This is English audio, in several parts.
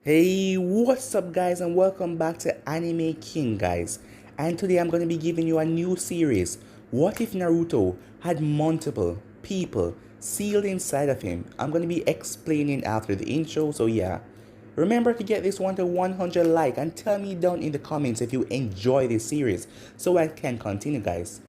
Hey, what's up guys, and welcome back to Anime King guys. And today I'm going to be giving you a new series. What if Naruto had multiple people sealed inside of him? I'm going to be explaining after the intro, so yeah. Remember to get this one to 100 like and tell me down in the comments if you enjoy this series so I can continue guys.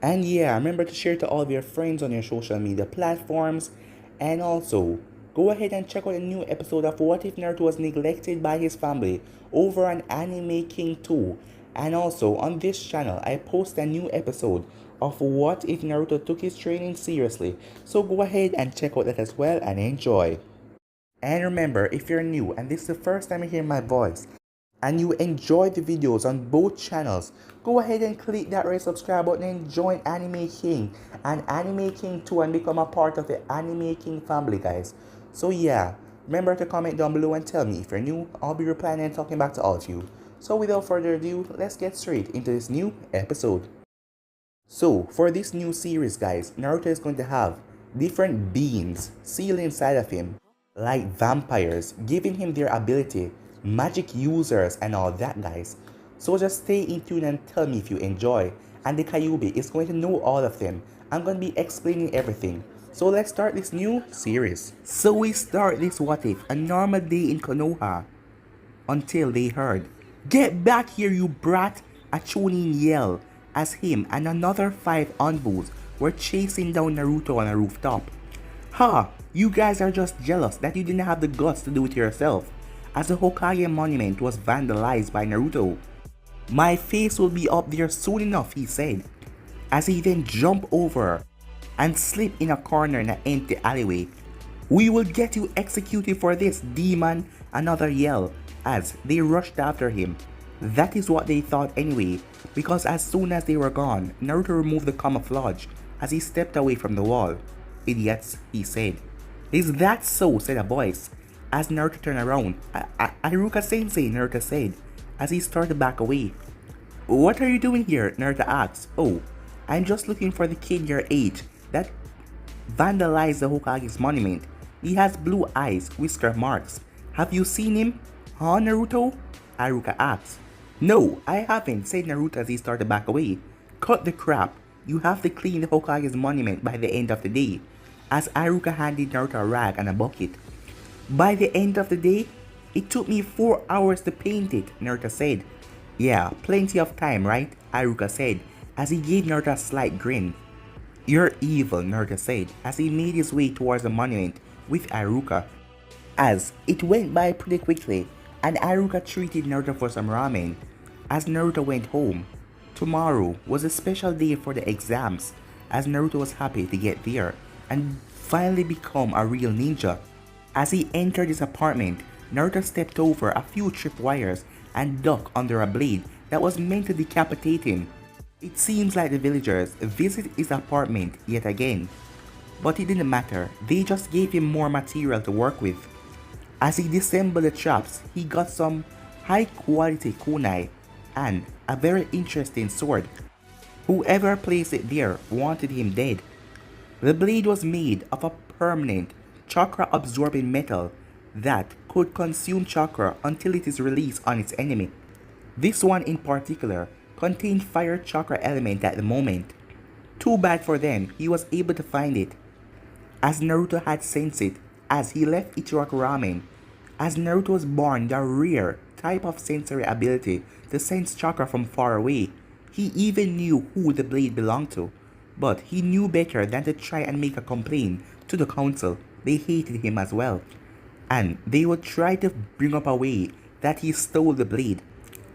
And yeah, remember to share to all of your friends on your social media platforms. And also, go ahead and check out a new episode of What If Naruto Was Neglected by His Family over on Anime King 2. And also, on this channel, I post a new episode of What If Naruto Took His Training Seriously. So go ahead and check out that as well and enjoy. And remember, if you're new and this is the first time you hear my voice, and you enjoy the videos on both channels, go ahead and click that red subscribe button and join Anime King and Anime King 2 and become a part of the Anime King family guys. So yeah, remember to comment down below and tell me if you're new. I'll be replying and talking back to all of you. So without further ado, let's get straight into this new episode. So for this new series guys, Naruto is going to have different beings sealed inside of him, like vampires, giving him their ability, magic users and all that guys. So just stay in tune and tell me if you enjoy, and the Kyuubi is going to know all of them. I'm going to be explaining everything. So let's start this new series. So we start this what if, a normal day in Konoha, until they heard, "Get back here you brat!" a Chunin yell as him and another 5 envoys were chasing down Naruto on a rooftop. "Ha! You guys are just jealous that you didn't have the guts to do it yourself, as the Hokage monument was vandalized by Naruto. My face will be up there soon enough," he said, as he then jumped over and slipped in a corner in an empty alleyway. "We will get you executed for this, demon!" another yelled as they rushed after him. That is what they thought anyway, because as soon as they were gone, Naruto removed the camouflage as he stepped away from the wall. "Idiots," he said. "Is that so?" said a voice as Naruto turned around. "Iruka-sensei," Naruto said as he started to back away. "What are you doing here?" Naruto asked. "Oh, I'm just looking for the kid your age that vandalized the Hokage's monument. He has blue eyes, whisker marks. Have you seen him?" "Huh, Naruto?" Iruka asked. "No, I haven't," said Naruto as he started to back away. "Cut the crap. You have to clean the Hokage's monument by the end of the day," as Iruka handed Naruto a rag and a bucket. "By the end of the day? It took me 4 hours to paint it," Naruto said. "Yeah, plenty of time, right?" Iruka said as he gave Naruto a slight grin. "You're evil," Naruto said as he made his way towards the monument with Iruka. As it went by pretty quickly, and Iruka treated Naruto for some ramen. As Naruto went home, tomorrow was a special day for the exams, as Naruto was happy to get there and finally become a real ninja. As he entered his apartment, Naruto stepped over a few tripwires and ducked under a blade that was meant to decapitate him. It seems like the villagers visited his apartment yet again, but it didn't matter, they just gave him more material to work with. As he disassembled the traps, he got some high quality kunai and a very interesting sword. Whoever placed it there wanted him dead. The blade was made of a permanent chakra absorbing metal that could consume chakra until it is released on its enemy. This one in particular contained fire chakra element at the moment. Too bad for them, he was able to find it, as Naruto had sensed it as he left Ichiroku Ramen, as Naruto was born the rare type of sensory ability to sense chakra from far away. He even knew who the blade belonged to, but he knew better than to try and make a complaint to the council. They hated him as well, and they would try to bring up a way that he stole the blade,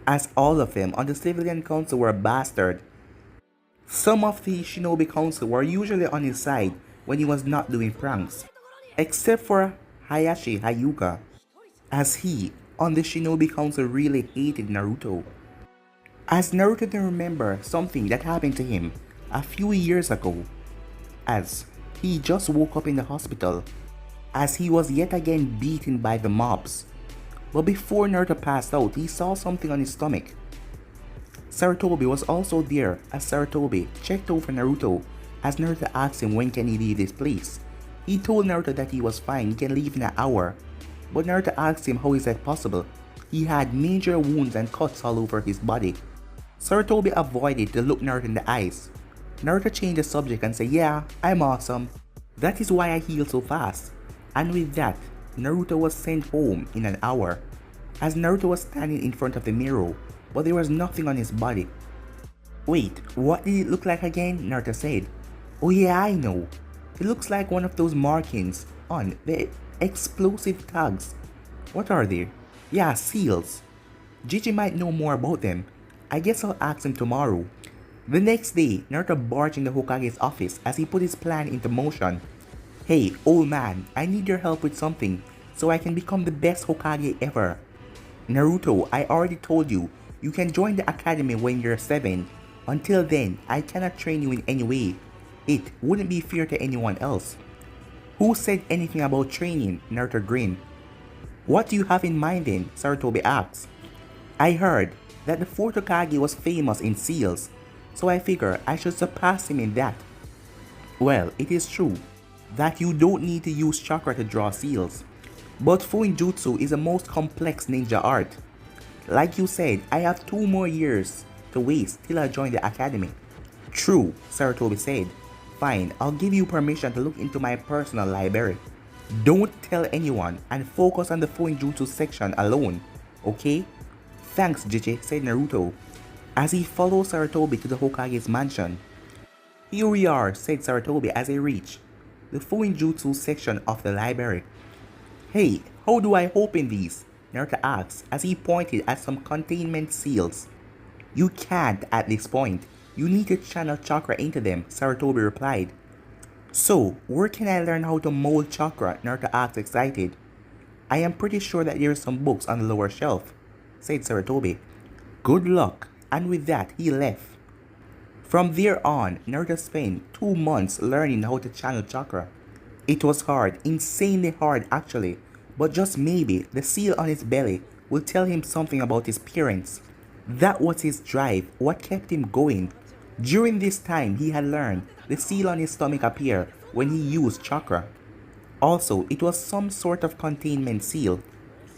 as all of them on the civilian council were bastard. Some of the shinobi council were usually on his side when he was not doing pranks, except for Hayashi Hayuka, as he on the shinobi council really hated Naruto. As Naruto didn't remember something that happened to him a few years ago, as he just woke up in the hospital, as he was yet again beaten by the mobs. But before Naruto passed out, he saw something on his stomach. Sarutobi was also there, as Sarutobi checked over Naruto as Naruto asked him when can he leave this place. He told Naruto that he was fine, he can leave in an hour. but Naruto asked him how is that possible. He had major wounds and cuts all over his body. Sarutobi avoided to look Naruto in the eyes. Naruto changed the subject and said, "Yeah, I'm awesome. That is why I heal so fast." And with that, Naruto was sent home in an hour. As Naruto was standing in front of the mirror, but there was nothing on his body. "Wait, what did it look like again?" Naruto said. "Oh yeah, I know. It looks like one of those markings on the explosive tags." "What are they?" "Yeah, seals. Gigi might know more about them. I guess I'll ask him tomorrow." The next day, Naruto barged in the Hokage's office as he put his plan into motion. "Hey, old man, I need your help with something so I can become the best Hokage ever." "Naruto, I already told you, you can join the academy when you're 7. Until then, I cannot train you in any way. It wouldn't be fair to anyone else." "Who said anything about training?" Naruto grinned. "What do you have in mind then?" Sarutobi asked. "I heard that the 4th Hokage was famous in seals, so I figure I should surpass him in that." "Well, it is true that you don't need to use chakra to draw seals, but fuinjutsu is the most complex ninja art. Like you said, I have 2 more years to waste till I join the academy." "True," Sarutobi said. "Fine, I'll give you permission to look into my personal library. Don't tell anyone and focus on the fuinjutsu section alone, okay?" "Thanks, Jichi," said Naruto, as he followed Sarutobi to the Hokage's mansion. "Here we are," said Sarutobi as they reached the fuinjutsu section of the library. "Hey, how do I open these?" Naruto asked as he pointed at some containment seals. "You can't at this point. You need to channel chakra into them," Sarutobi replied. "So, where can I learn how to mold chakra?" Naruto asked, excited. "I am pretty sure that there are some books on the lower shelf," said Sarutobi. "Good luck," and with that he left. From there on, Naruto spent 2 months learning how to channel chakra. It was hard, insanely hard actually, but just maybe the seal on his belly will tell him something about his parents. That was his drive, what kept him going. During this time, he had learned the seal on his stomach appeared when he used chakra. Also, it was some sort of containment seal.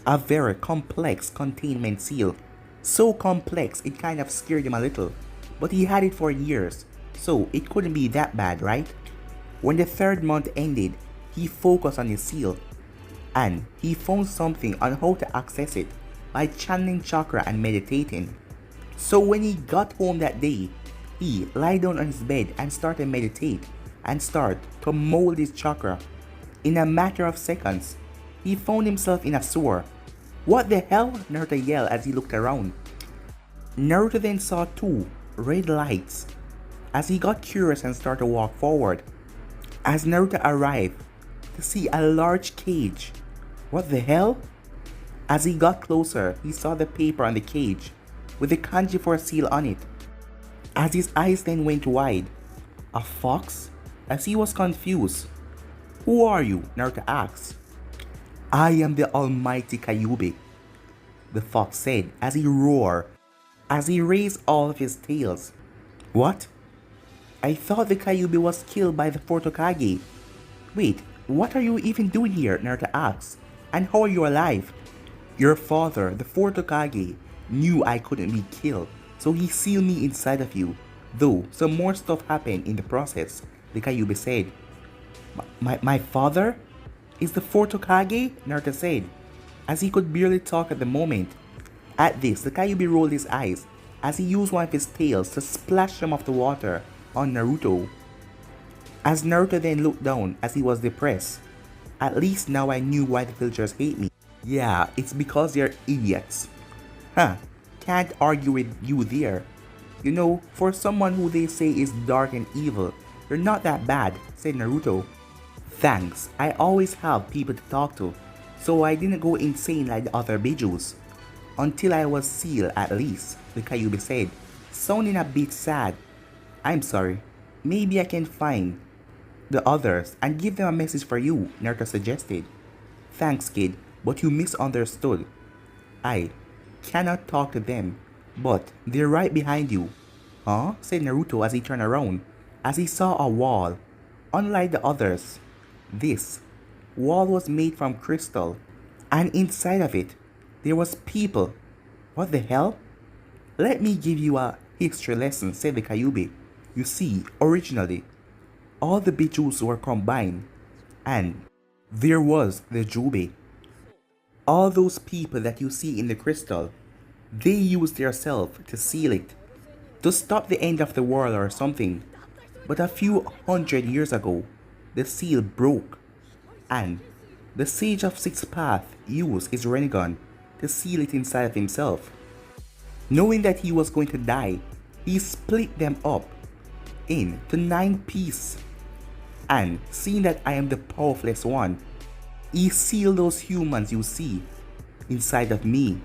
A very complex containment seal. So complex it kind of scared him a little. But he had it for years, so it couldn't be that bad, right? When the 3rd month ended, he focused on his seal. And he found something on how to access it by channeling chakra and meditating. So when he got home that day, he lay down on his bed and started meditate and start to mold his chakra. In a matter of seconds, he found himself in a sewer. "What the hell?" Naruto yelled as he looked around. Naruto then saw 2 red lights as he got curious and started to walk forward. As Naruto arrived to see a large cage. What the hell? As he got closer, he saw the paper on the cage with the kanji for a seal on it. As his eyes then went wide, "A fox?" As he was confused. "Who are you?" Naruto asked. "I am the almighty Kyuubi," the fox said as he roared, as he raised all of his tails. "What? I thought the Kyuubi was killed by the 4th Hokage. Wait, what are you even doing here?" Naruto asked. "And how are you alive?" "Your father, the 4th Hokage, knew I couldn't be killed, so he sealed me inside of you. Though some more stuff happened in the process," the Kyuubi said. My father is the 4th Hokage?" Naruto said, as he could barely talk at the moment. At this, the Kyuubi rolled his eyes as he used one of his tails to splash some of the water on Naruto. As Naruto then looked down as he was depressed. "At least now I knew why the villagers hate me. Yeah, it's because they're idiots." "Huh, can't argue with you there. You know, for someone who they say is dark and evil, you're not that bad," said Naruto. "Thanks, I always have people to talk to, so I didn't go insane like the other Bijus. Until I was sealed at least," the Kyuubi said, sounding a bit sad. "I'm sorry, maybe I can find the others and give them a message for you," Naruto suggested. "Thanks, kid, but you misunderstood. I cannot talk to them, but they're right behind you." "Huh?" said Naruto as he turned around, as he saw a wall. Unlike the others, this wall was made from crystal, And inside of it, there was people. What the hell? Let me give you a history lesson, said the Kyuubi. You see, originally, all the bijutsu were combined, and there was the Jubi. All those people that you see in the crystal, they used their self to seal it, to stop the end of the world or something. But a few hundred years ago, the seal broke, and the Sage of Six Paths used his Rinnegan to seal it inside of himself. Knowing that he was going to die, he split them up into 9 pieces. And seeing that I am the powerfulest one, he sealed those humans you see inside of me.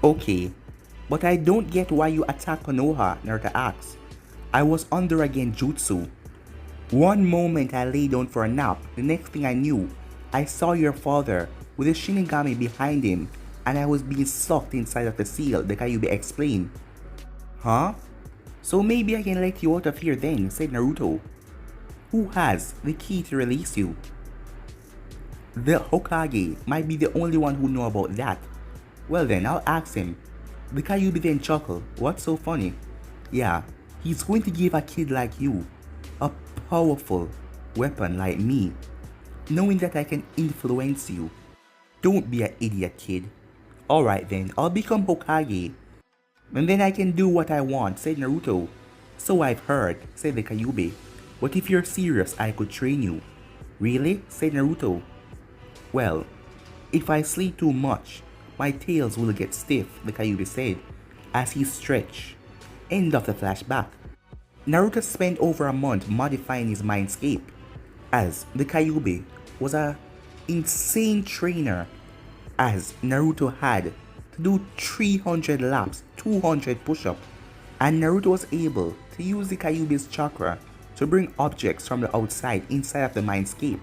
Okay, but I don't get why you attack Konoha, Naruto asks. I was under a genjutsu. One moment I lay down for a nap, the next thing I knew, I saw your father with a Shinigami behind him and I was being sucked inside of the seal, the Kyuubi explained. Huh? So maybe I can let you out of here then, said Naruto. Who has the key to release you? The Hokage might be the only one who know about that. Well then, I'll ask him. The Kyuubi then chuckled. What's so funny? Yeah, he's going to give a kid like you a powerful weapon like me, knowing that I can influence you. Don't be an idiot, kid. Alright then, I'll become Hokage. And then I can do what I want, said Naruto. So I've heard, said the Kyuubi. But if you're serious, I could train you. Really? Said Naruto. Well, if I sleep too much, my tails will get stiff, the Kyuubi said, as he stretched. End of the flashback. Naruto spent over a month modifying his mindscape, as the Kyuubi was an insane trainer, as Naruto had to do 300 laps, 200 push-ups, and Naruto was able to use the Kyuubi's chakra to bring objects from the outside inside of the mindscape.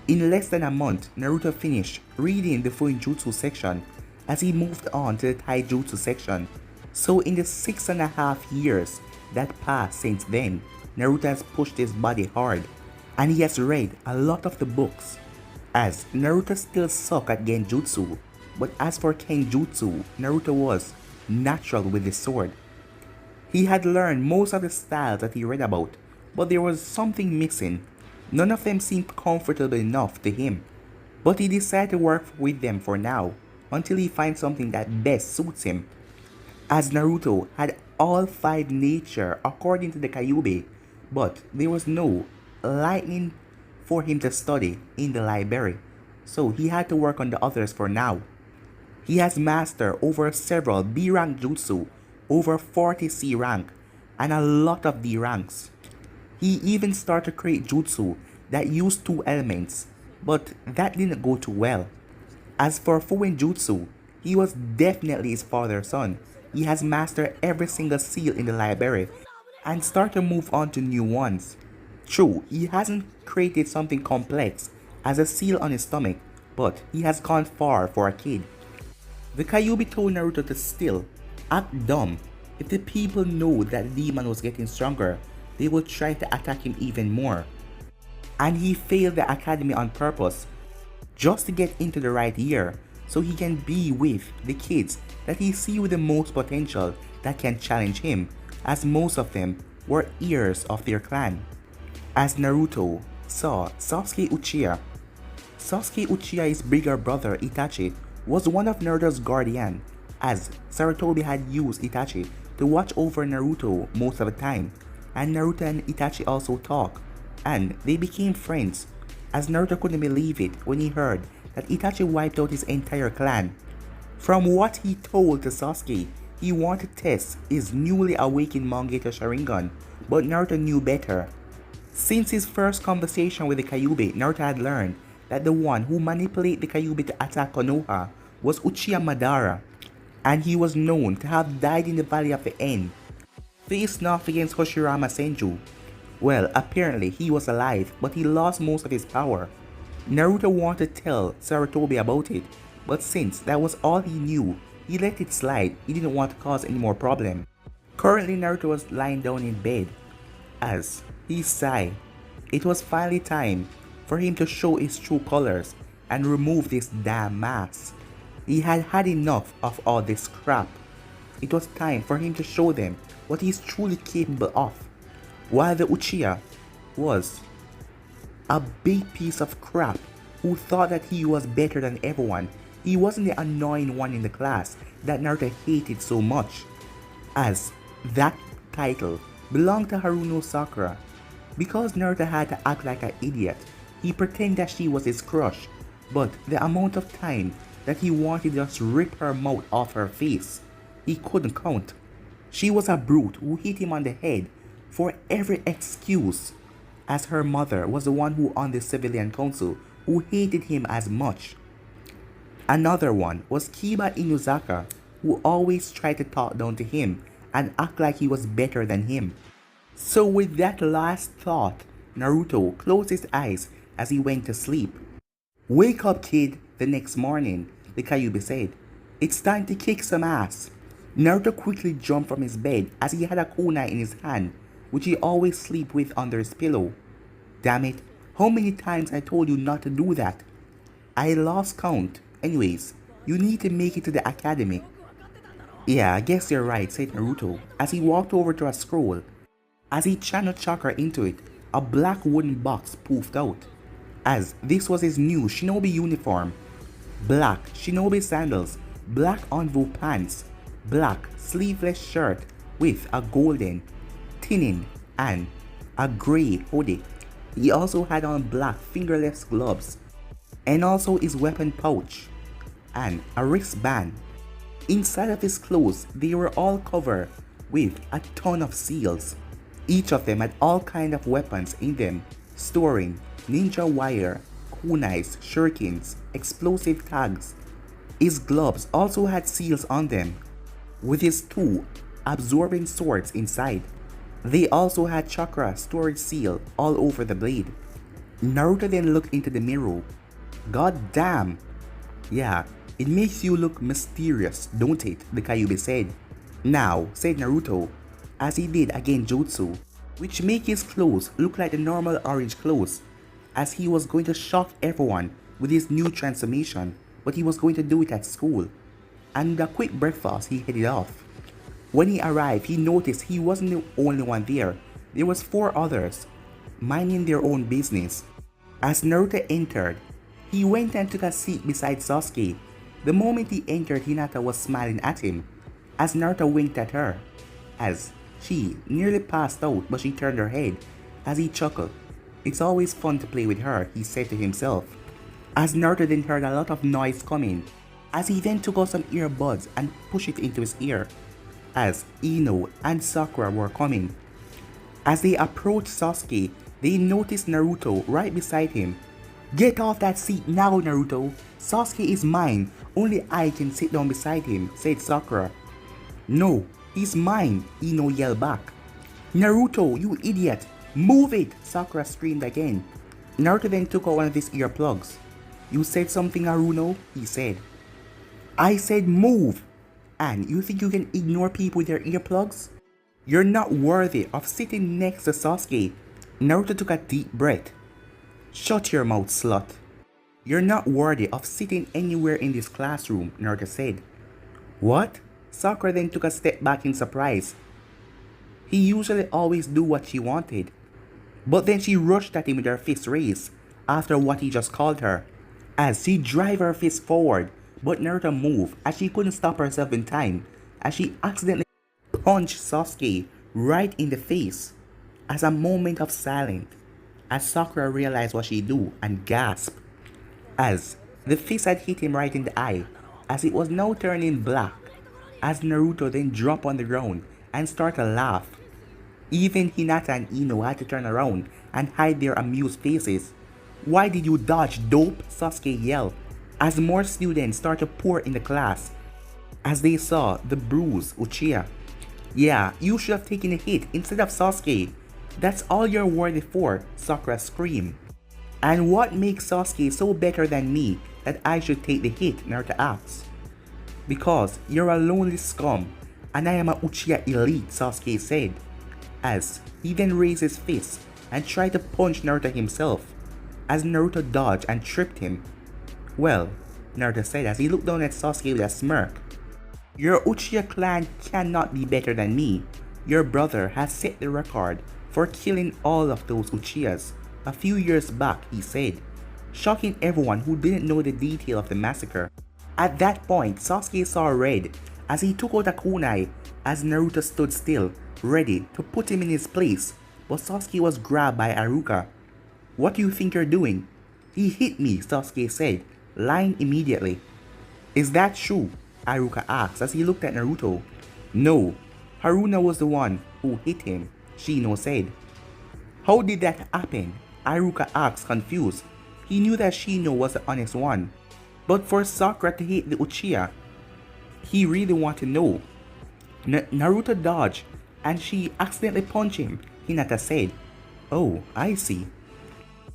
In less than a month, Naruto finished reading the fuinjutsu section as he moved on to the taijutsu section. So in the 6.5 years that passed since then, Naruto has pushed his body hard and he has read a lot of the books, as Naruto still sucked at genjutsu, but as for kenjutsu, Naruto was natural with the sword. He had learned most of the styles that he read about, but there was something missing. None of them seemed comfortable enough to him, but he decided to work with them for now, until he finds something that best suits him. As Naruto had all 5 nature according to the Kyuubi, but there was no lightning for him to study in the library, so he had to work on the others for now. He has mastered over several B rank jutsu, over 40 C rank, and a lot of D ranks. He even started to create jutsu that used 2 elements, but that didn't go too well. As for fuinjutsu, he was definitely his father's son. He has mastered every single seal in the library and started to move on to new ones. True, he hasn't created something complex as a seal on his stomach, but he has gone far for a kid. The Kyuubi told Naruto to still act dumb. If the people know that the demon was getting stronger, they will try to attack him even more. And he failed the academy on purpose, just to get into the right year, so he can be with the kids that he sees with the most potential that can challenge him, as most of them were heirs of their clan. As Naruto saw Sasuke Uchiha. Sasuke Uchiha's bigger brother Itachi was one of Naruto's guardian, as Sarutobi had used Itachi to watch over Naruto most of the time, and Naruto and Itachi also talked, and they became friends, as Naruto couldn't believe it when he heard that Itachi wiped out his entire clan. From what he told to Sasuke, he wanted to test his newly awakened Mangeto Sharingan, but Naruto knew better. Since his first conversation with the Kyuubi, Naruto had learned that the one who manipulated the Kyuubi to attack Konoha was Uchiha Madara, and he was known to have died in the Valley of the End, facing off against Hoshirama Senju. Well, apparently he was alive, but he lost most of his power. Naruto wanted to tell Sarutobi about it, but since that was all he knew, he let it slide. He didn't want to cause any more problem. Currently, Naruto was lying down in bed, as he sighed. It was finally time for him to show his true colors, and remove this damn mask. He had had enough of all this crap. It was time for him to show them what he is truly capable of. While the Uchiha was a big piece of crap who thought that he was better than everyone, he wasn't the annoying one in the class that Naruto hated so much, as that title belonged to Haruno Sakura. Because Naruto had to act like an idiot, he pretended that she was his crush, but the amount of time that he wanted to just rip her mouth off her face, he couldn't count. She was a brute who hit him on the head for every excuse, as her mother was the one who on the civilian council who hated him as much. Another one was Kiba Inuzaka, who always tried to talk down to him and act like he was better than him. So with that last thought, Naruto closed his eyes as he went to sleep. "Wake up, kid," the next morning, the Kyuubi said. "It's time to kick some ass." Naruto quickly jumped from his bed as he had a kunai in his hand, which he always sleep with under his pillow. "Damn it, how many times I told you not to do that?" "I lost count. Anyways, you need to make it to the academy." "Yeah, I guess you're right," said Naruto as he walked over to a scroll. As he channeled chakra into it, a black wooden box poofed out, as this was his new shinobi uniform. Black shinobi sandals, black envo pants, black sleeveless shirt with a golden tinning and a grey hoodie. He also had on black fingerless gloves and also his weapon pouch and a wristband. Inside of his clothes, they were all covered with a ton of seals. Each of them had all kind of weapons in them, storing ninja wire, kunais, shurikens, explosive tags. His gloves also had seals on them, with his two absorbing swords inside. They also had chakra storage seal all over the blade. Naruto then looked into the mirror. "God damn. Yeah, it makes you look mysterious, don't it?" the Kyuubi said. "Now," said Naruto, as he did a genjutsu, which made his clothes look like the normal orange clothes, as he was going to shock everyone with his new transformation, but he was going to do it at school. And with a quick breakfast, he headed off. When he arrived, he noticed he wasn't the only one there. There was 4 others, minding their own business. As Naruto entered, he went and took a seat beside Sasuke. The moment he entered, Hinata was smiling at him, as Naruto winked at her, as she nearly passed out, but she turned her head, as he chuckled. "It's always fun to play with her," he said to himself, as Naruto then heard a lot of noise coming, as he then took out some earbuds and pushed it into his ear, as Ino and Sakura were coming. As they approached Sasuke, they noticed Naruto right beside him. "Get off that seat now, Naruto. Sasuke is mine. Only I can sit down beside him," said Sakura. "No, he's mine," Ino yelled back. "Naruto, you idiot. Move it," Sakura screamed again. Naruto then took out one of his earplugs. "You said something, Haruno?" he said. "I said move. And you think you can ignore people with their earplugs? You're not worthy of sitting next to Sasuke." Naruto took a deep breath. "Shut your mouth, slut. You're not worthy of sitting anywhere in this classroom," Naruto said. "What?" Sakura then took a step back in surprise. He usually always do what she wanted. But then she rushed at him with her fist raised after what he just called her, as she drive her fist forward, but Naruto moved as she couldn't stop herself in time, as she accidentally punched Sasuke right in the face. As a moment of silence, as Sakura realized what she do and gasped, as the fist had hit him right in the eye, as it was now turning black, as Naruto then dropped on the ground and started to laugh. Even Hinata and Ino had to turn around and hide their amused faces. "Why did you dodge, dope?" Sasuke yelled, as more students started to pour in the class, as they saw the bruised Uchiha. "Yeah, you should have taken a hit instead of Sasuke. That's all you're worthy for," Sakura screamed. "And what makes Sasuke so better than me that I should take the hit?" Naruto asked. "Because you're a lonely scum, and I am a Uchiha elite," Sasuke said, as he then raised his fist and tried to punch Naruto himself, as Naruto dodged and tripped him. Well, Naruto said as he looked down at Sasuke with a smirk. Your Uchiha clan cannot be better than me. Your brother has set the record for killing all of those Uchihas a few years back, he said, shocking everyone who didn't know the detail of the massacre. At that point, Sasuke saw red as he took out a kunai as Naruto stood still, ready to put him in his place, but Sasuke was grabbed by Iruka. What do you think you're doing? He hit me, Sasuke said, lying immediately. Is that true? Iruka asked as he looked at Naruto. No, Haruna was the one who hit him, Shino said. How did that happen? Iruka asked, confused. He knew that Shino was the honest one, but for Sakura to hit the Uchiha, he really wanted to know. Naruto dodged and she accidentally punched him, Hinata said. Oh, I see.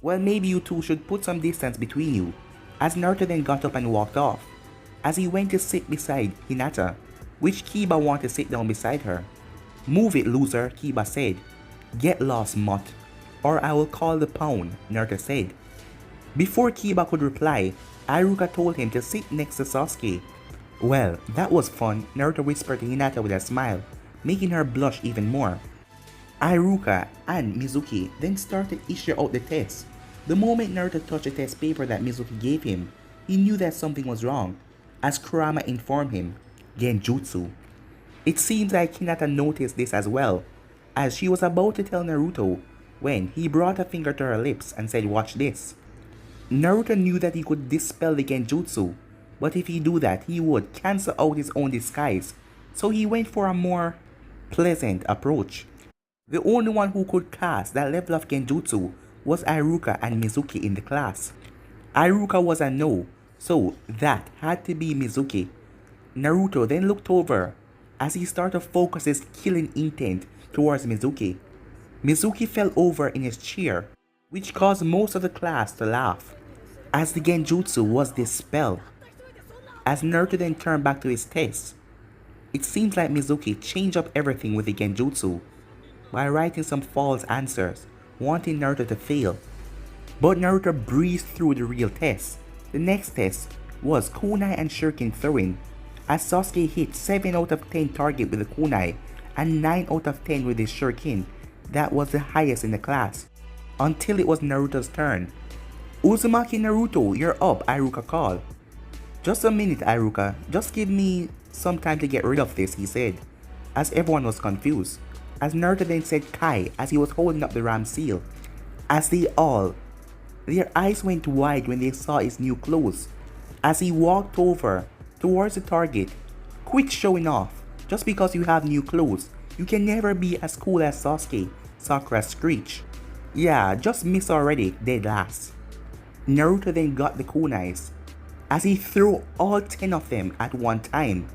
Well, maybe you two should put some distance between you, as Naruto then got up and walked off. As he went to sit beside Hinata, which Kiba wanted to sit down beside her. Move it, loser, Kiba said. Get lost, mutt, or I will call the pound, Naruto said. Before Kiba could reply, Iruka told him to sit next to Sasuke. Well, that was fun, Naruto whispered to Hinata with a smile, making her blush even more. Iruka and Mizuki then started to issue out the test. The moment Naruto touched the test paper that Mizuki gave him, he knew that something was wrong, as Kurama informed him, genjutsu. It seems like Hinata noticed this as well, as she was about to tell Naruto when he brought a finger to her lips and said, watch this. Naruto knew that he could dispel the genjutsu, but if he do that, he would cancel out his own disguise, so he went for a more pleasant approach. The only one who could cast that level of genjutsu was Iruka and Mizuki in the class. Iruka was a no, so that had to be Mizuki. Naruto then looked over as he started to focus his killing intent towards Mizuki. Mizuki fell over in his chair, which caused most of the class to laugh, as the genjutsu was dispelled. As Naruto then turned back to his test, it seems like Mizuki changed up everything with the genjutsu by writing some false answers, wanting Naruto to fail. But Naruto breezed through the real test. The next test was kunai and shuriken throwing, as Sasuke hit 7 out of 10 target with the kunai and 9 out of 10 with his shuriken. That was the highest in the class, until it was Naruto's turn. Uzumaki Naruto, you're up, Iruka called. Just a minute, Iruka, just give me some time to get rid of this, he said, as everyone was confused. As Naruto then said Kai as he was holding up the ram seal, as their eyes went wide when they saw his new clothes. As he walked over towards the target, quit showing off. Just because you have new clothes, you can never be as cool as Sasuke, Sakura screeched. Yeah, just miss already, dead last. Naruto then got the kunais, as he threw all 10 of them at one time,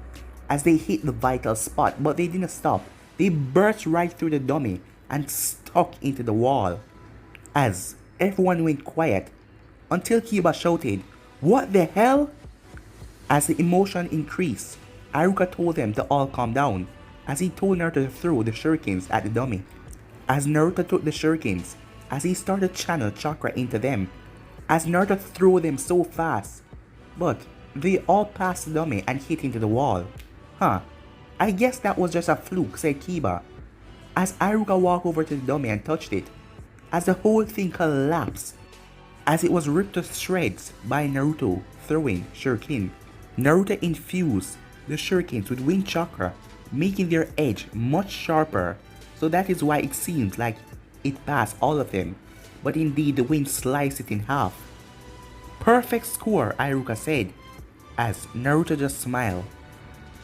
as they hit the vital spot, but they didn't stop. They burst right through the dummy and stuck into the wall. As everyone went quiet, until Kiba shouted, "What the hell?" As the emotion increased, Iruka told them to all calm down, as he told Naruto to throw the shurikens at the dummy. As Naruto took the shurikens, as he started to channel chakra into them, as Naruto threw them so fast, but they all passed the dummy and hit into the wall. Huh, I guess that was just a fluke, said Kiba, as Iruka walked over to the dummy and touched it, as the whole thing collapsed, as it was ripped to shreds by Naruto throwing shuriken. Naruto infused the shurikens with wind chakra, making their edge much sharper, so that is why it seems like it passed all of them, but indeed the wind sliced it in half. Perfect score, Iruka said, as Naruto just smiled.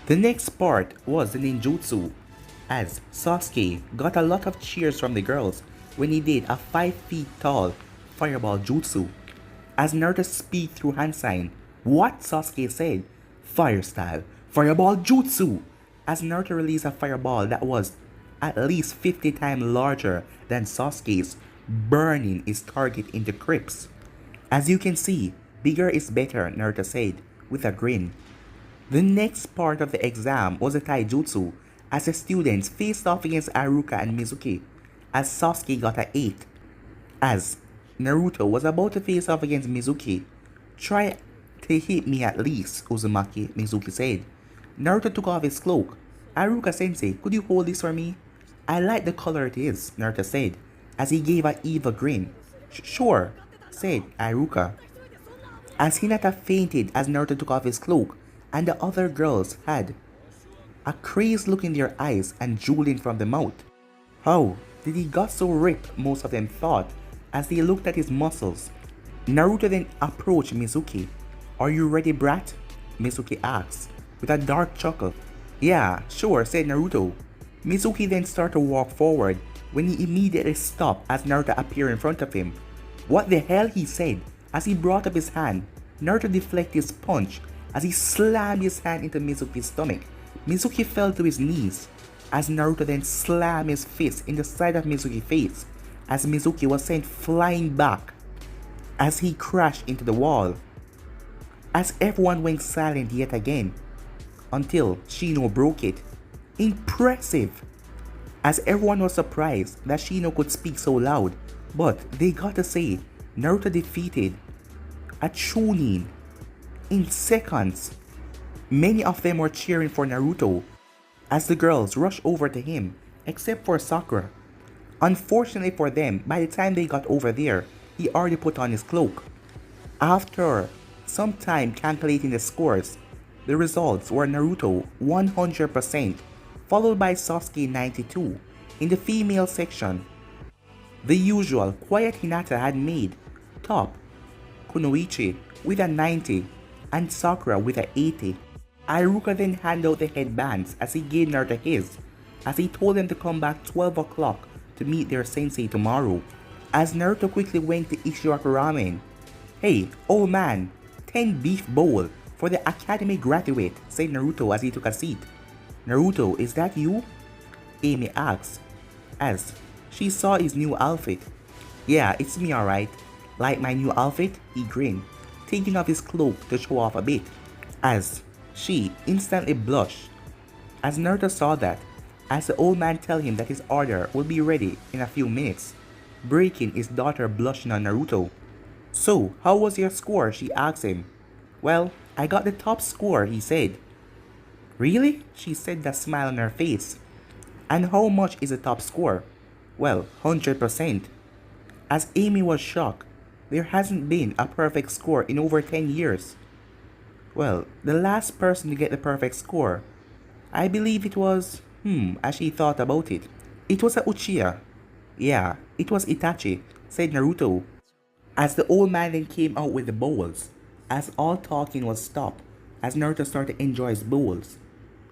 The next part was the ninjutsu, as Sasuke got a lot of cheers from the girls when he did a 5 feet tall fireball jutsu. As Naruto speed through hand sign, what, Sasuke said, fire style, fireball jutsu, as Naruto released a fireball that was at least 50 times larger than Sasuke's, burning his target into crisps. As you can see, bigger is better, Naruto said, with a grin. The next part of the exam was a taijutsu, as the students faced off against Iruka and Mizuki, as Sasuke got an 8. As Naruto was about to face off against Mizuki, try They hit me at least, Uzumaki, Mizuki said. Naruto took off his cloak. Iruka-sensei, could you hold this for me? I like the color it is, Naruto said, as he gave an evil grin. Sure, said Iruka. As Hinata fainted as Naruto took off his cloak, and the other girls had a crazed look in their eyes and drooling from the mouth. How did he got so ripped, most of them thought, as they looked at his muscles. Naruto then approached Mizuki. Are you ready, brat? Mizuki asked, with a dark chuckle. Yeah, sure, said Naruto. Mizuki then started to walk forward when he immediately stopped as Naruto appeared in front of him. What the hell, he said, as he brought up his hand. Naruto deflected his punch as he slammed his hand into Mizuki's stomach. Mizuki fell to his knees as Naruto then slammed his fist in the side of Mizuki's face as Mizuki was sent flying back as he crashed into the wall. As everyone went silent yet again until Shino broke it. Impressive! As everyone was surprised that Shino could speak so loud, but they got to say Naruto defeated a Chunin in seconds. Many of them were cheering for Naruto as the girls rushed over to him, except for Sakura. Unfortunately for them, by the time they got over there, he already put on his cloak. After some time calculating the scores, the results were Naruto 100%, followed by Sasuke 92. In the female section, the usual quiet Hinata had made top, Kunoichi with a 90 and Sakura with a 80. Iruka then handed out the headbands as he gave Naruto his, as he told them to come back 12 o'clock to meet their sensei tomorrow. As Naruto quickly went to Ishiraku Ramen. Hey, old man, 10 beef bowl for the academy graduate, said Naruto as he took a seat. Naruto, is that you? Amy asked, as she saw his new outfit. Yeah, it's me alright. Like my new outfit? He grinned, taking off his cloak to show off a bit, as she instantly blushed. As Naruto saw that, as the old man told him that his order would be ready in a few minutes, breaking his daughter blushing on Naruto. So, how was your score? She asked him. Well, I got the top score, he said. Really? She said, that smile on her face. And how much is the top score? Well, 100%. As Amy was shocked, there hasn't been a perfect score in over 10 years. Well, the last person to get the perfect score, I believe it was, as she thought about it, it was a Uchiha. Yeah, it was Itachi, said Naruto. As the old man then came out with the bowls, as all talking was stopped, as Naruto started to enjoy his bowls.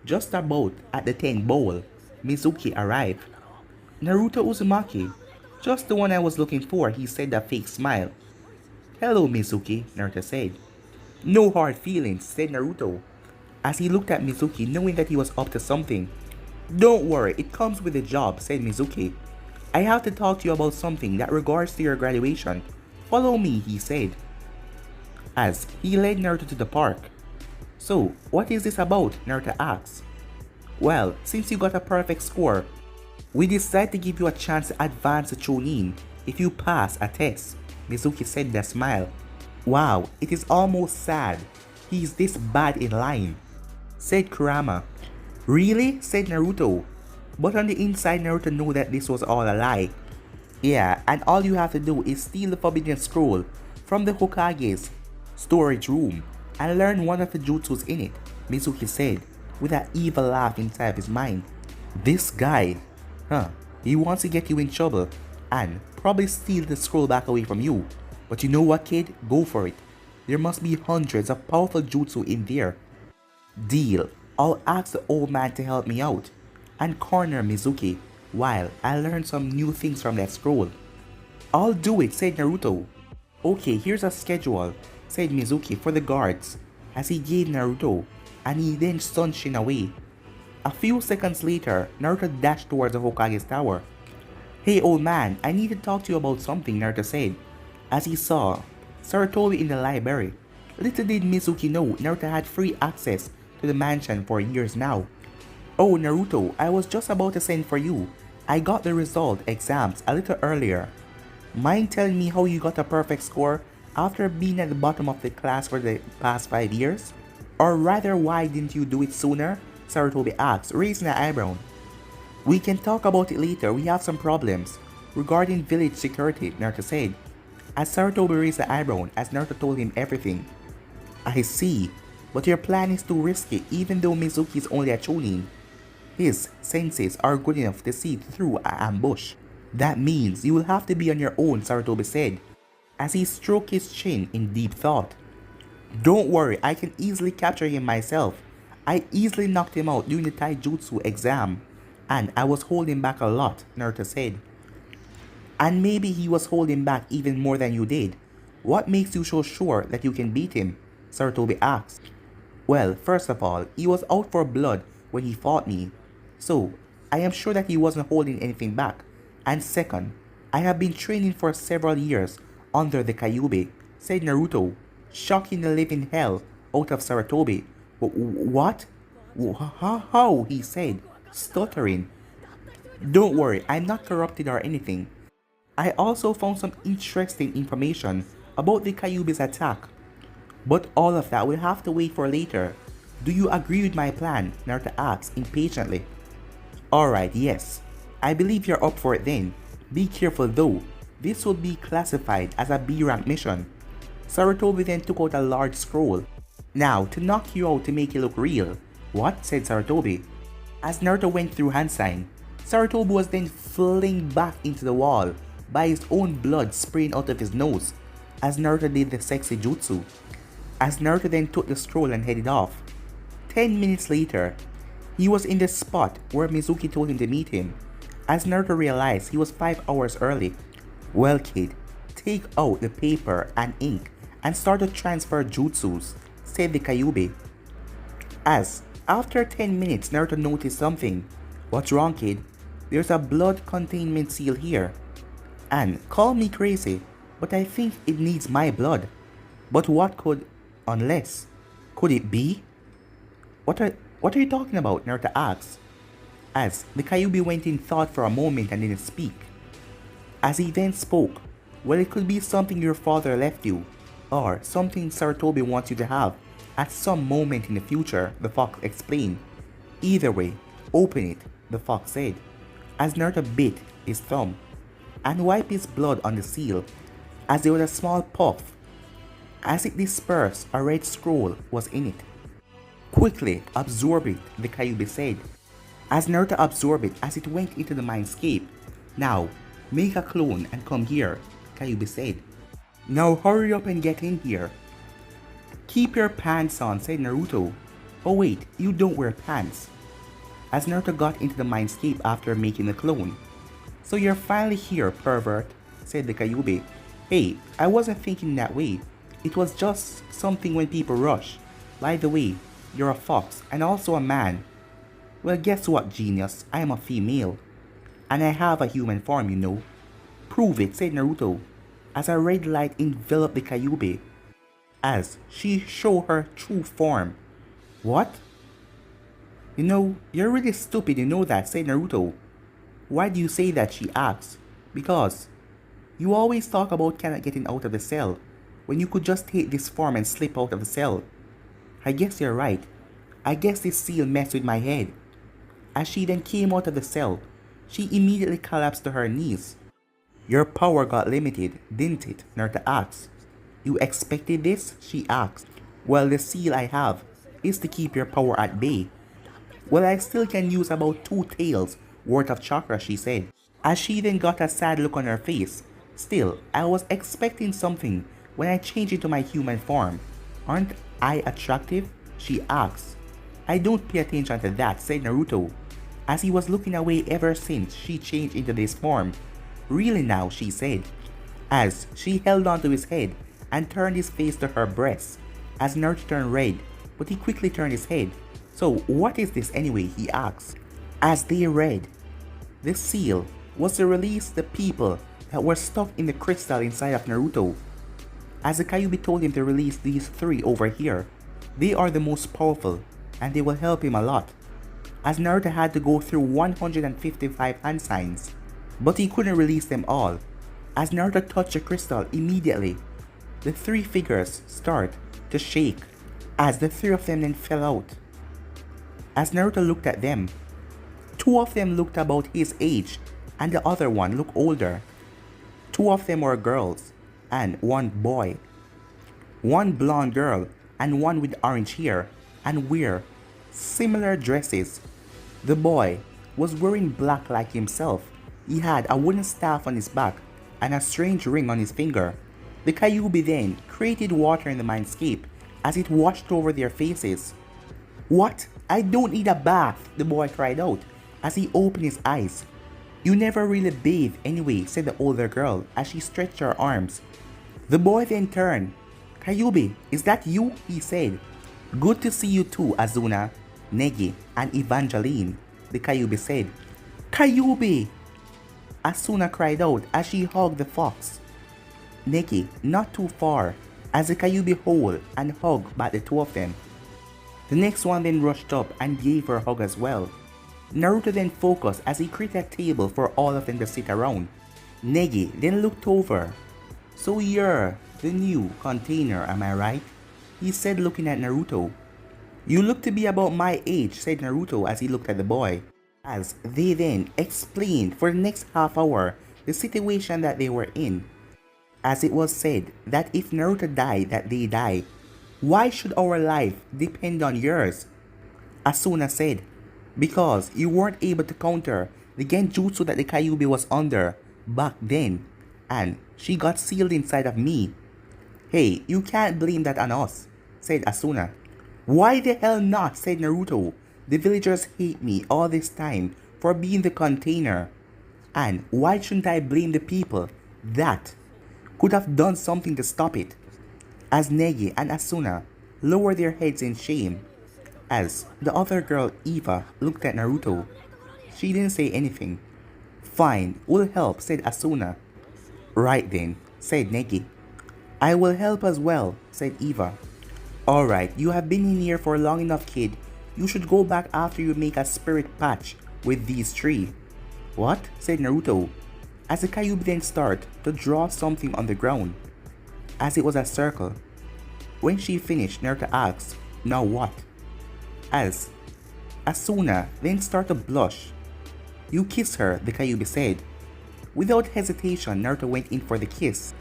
Just about at the 10th bowl, Mizuki arrived. Naruto Uzumaki, just the one I was looking for, he said with a fake smile. Hello Mizuki, Naruto said. No hard feelings, said Naruto, as he looked at Mizuki knowing that he was up to something. Don't worry, it comes with the job, said Mizuki. I have to talk to you about something that regards to your graduation. Follow me, he said, as he led Naruto to the park. So, what is this about? Naruto asked. Well, since you got a perfect score, we decided to give you a chance to advance to Chunin if you pass a test, Mizuki said with a smile. Wow, it is almost sad. He's this bad in line, said Kurama. Really? Said Naruto. But on the inside, Naruto knew that this was all a lie. Yeah, and all you have to do is steal the forbidden scroll from the Hokage's storage room and learn one of the jutsus in it, Mizuki said, with an evil laugh inside of his mind. This guy, he wants to get you in trouble and probably steal the scroll back away from you. But you know what, kid? Go for it. There must be hundreds of powerful jutsu in there. Deal. I'll ask the old man to help me out and corner Mizuki while I learn some new things from that scroll. I'll do it, said Naruto. Okay, here's a schedule, said Mizuki for the guards as he gave Naruto, and he then stunned away. A few seconds later, Naruto dashed towards the Hokage's tower. Hey old man, I need to talk to you about something, Naruto said, as he saw Sarutobi in the library. Little did Mizuki know Naruto had free access to the mansion for years now. Oh Naruto, I was just about to send for you. I got the result exams a little earlier. Mind telling me how you got a perfect score after being at the bottom of the class for the past 5 years? Or rather, why didn't you do it sooner? Sarutobi asked, raising an eyebrow. We can talk about it later, we have some problems. Regarding village security, Naruto said, as Sarutobi raised an eyebrow as Naruto told him everything. I see, but your plan is too risky even though Mizuki is only a chunin. His senses are good enough to see through an ambush. That means you will have to be on your own, Sarutobi said, as he stroked his chin in deep thought. Don't worry, I can easily capture him myself. I easily knocked him out during the taijutsu exam, and I was holding back a lot, Naruto said. And maybe he was holding back even more than you did. What makes you so sure that you can beat him? Sarutobi asked. Well, first of all, he was out for blood when he fought me, so I am sure that he wasn't holding anything back. And second, I have been training for several years under the Kyuubi, said Naruto, shocking the living hell out of Sarutobi. What? How? He said, stuttering. Don't worry, I'm not corrupted or anything. I also found some interesting information about the Kyuubi's attack. But all of that will have to wait for later. Do you agree with my plan? Naruto asked impatiently. Alright, yes. I believe you're up for it then. Be careful though. This will be classified as a B-rank mission. Sarutobi then took out a large scroll. Now, to knock you out to make it look real. What? Said Sarutobi. As Naruto went through hand sign, Sarutobi was then flinged back into the wall by his own blood spraying out of his nose as Naruto did the sexy jutsu. As Naruto then took the scroll and headed off. 10 minutes later, he was in the spot where Mizuki told him to meet him, as Naruto realized he was 5 hours early. Well kid, take out the paper and ink and start to transfer jutsus, said the Kyuubi. As, after 10 minutes, Naruto noticed something. What's wrong kid? There's a blood containment seal here. And call me crazy, but I think it needs my blood. But what could, unless, could it be? What are you talking about? Naruto asked, as the Kyuubi went in thought for a moment and didn't speak. As he then spoke, well, it could be something your father left you, or something Sarutobi wants you to have at some moment in the future, the fox explained. Either way, open it, the fox said, as Naruto bit his thumb and wiped his blood on the seal, as there was a small puff. As it dispersed, a red scroll was in it. Quickly absorb it, the Kyuubi said, as Naruto absorbed it as it went into the mindscape. Now, make a clone and come here, Kyuubi said. Now hurry up and get in here. Keep your pants on, said Naruto. Oh wait, you don't wear pants. As Naruto got into the mindscape after making the clone. So you're finally here, pervert, said the Kyuubi. Hey, I wasn't thinking that way. It was just something when people rush. By the way, you're a fox and also a man. Well, guess what, genius? I am a female. And I have a human form, you know. Prove it, said Naruto, as a red light enveloped the Kyuubi, as she showed her true form. What? You know, you're really stupid, you know that, said Naruto. Why do you say that? She asked. Because you always talk about cannot getting out of the cell, when you could just take this form and slip out of the cell. I guess you're right. I guess this seal messed with my head. As she then came out of the cell, she immediately collapsed to her knees. Your power got limited, didn't it? Naruto asked. You expected this? She asked. Well, the seal I have is to keep your power at bay. Well, I still can use about 2 tails worth of chakra, she said, as she then got a sad look on her face. Still, I was expecting something when I changed into my human form. Aren't I attractive? She asked. I don't pay attention to that, said Naruto, as he was looking away ever since she changed into this form. Really now, she said, as she held onto his head and turned his face to her breast, as Naruto turned red, but he quickly turned his head. So what is this anyway? He asked. As they read, the seal was to release the people that were stuck in the crystal inside of Naruto. As the Kyuubi told him to release these 3 over here. They are the most powerful and they will help him a lot. As Naruto had to go through 155 hand signs, but he couldn't release them all. As Naruto touched the crystal immediately, the three figures start to shake as the three of them then fell out. As Naruto looked at them, two of them looked about his age and the other one looked older. Two of them were girls and one boy. One blonde girl and one with orange hair and wear similar dresses. The boy was wearing black like himself. He had a wooden staff on his back and a strange ring on his finger. The Kyuubi then created water in the mindscape as it washed over their faces. "What? I don't need a bath," the boy cried out as he opened his eyes. "You never really bathe anyway," said the older girl as she stretched her arms. The boy then turned. "Kyuubi, is that you?" he said. "Good to see you too, Azuna, Negi, and Evangeline," the Kyuubi said. "Kyuubi!" Asuna cried out as she hugged the fox. Negi not too far as the Kyuubi hold and hugged back the two of them. The next one then rushed up and gave her a hug as well. Naruto then focused as he created a table for all of them to sit around. Negi then looked over. "So you're the new container, am I right?" he said, looking at Naruto. "You look to be about my age," said Naruto as he looked at the boy. As they then explained for the next half hour the situation that they were in. As it was said that if Naruto died that they die, why should our life depend on yours? Asuna said, "Because you weren't able to counter the genjutsu that the Kyuubi was under back then, and she got sealed inside of me." "Hey, you can't blame that on us," said Asuna. "Why the hell not?" said Naruto. "The villagers hate me all this time for being the container. And why shouldn't I blame the people that could have done something to stop it?" As Negi and Asuna lowered their heads in shame. As the other girl, Eva, looked at Naruto, she didn't say anything. "Fine, we'll help," said Asuna. "Right then," said Negi. "I will help as well," said Eva. "Alright, you have been in here for long enough, kid. You should go back after you make a spirit patch with these three." "What?" said Naruto, as the Kyuubi then started to draw something on the ground, as it was a circle. When she finished, Naruto asked, "Now what?" As Asuna then started to blush. "You kiss her," the Kyuubi said. Without hesitation, Naruto went in for the kiss.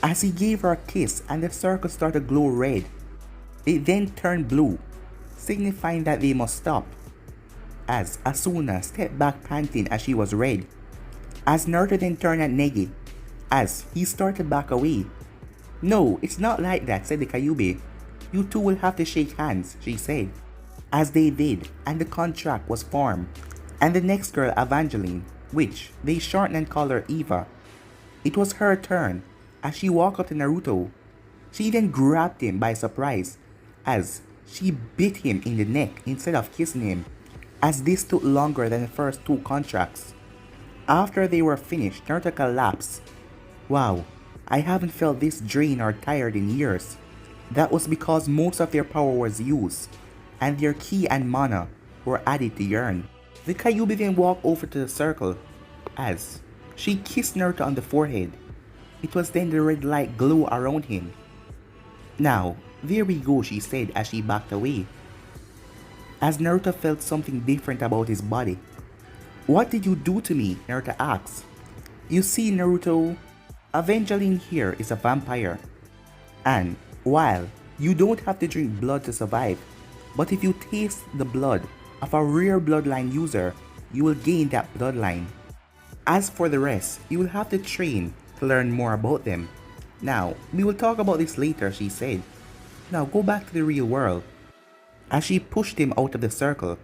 As he gave her a kiss and the circle started to glow red, it then turned blue, signifying that they must stop. As Asuna stepped back panting as she was red. As Naruto then turned at Negi, as he started to back away. "No, it's not like that," said the Kyuubi. "You two will have to shake hands," she said. As they did, and the contract was formed. And the next girl, Evangeline, which they shortened and called her Eva. It was her turn. As she walked up to Naruto, she then grabbed him by surprise as she bit him in the neck instead of kissing him, as this took longer than the first two contracts. After they were finished, Naruto collapsed. "Wow, I haven't felt this drained or tired in years." That was because most of their power was used, and their ki and mana were added to Yearn. The Kyuubi then walked over to the circle, as she kissed Naruto on the forehead. It was then the red light glow around him. "Now, there we go," she said as she backed away. As Naruto felt something different about his body. "What did you do to me?" Naruto asked. "You see, Naruto, Evangeline here is a vampire. And while you don't have to drink blood to survive, but if you taste the blood of a rare bloodline user, you will gain that bloodline. As for the rest, you will have to train to learn more about them. Now, we will talk about this later," she said. "Now go back to the real world." As she pushed him out of the circle,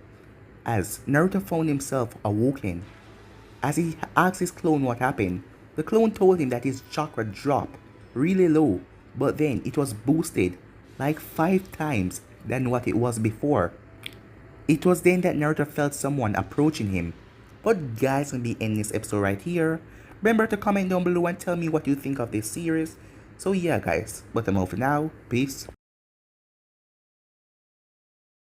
as Naruto found himself awoken. As he asked his clone what happened, the clone told him that his chakra dropped really low, but then it was boosted like 5 times than what it was before. It was then that Naruto felt someone approaching him. But guys, I'm gonna be ending this episode right here. Remember to comment down below and tell me what you think of this series. So yeah guys, but I'm over now. Peace.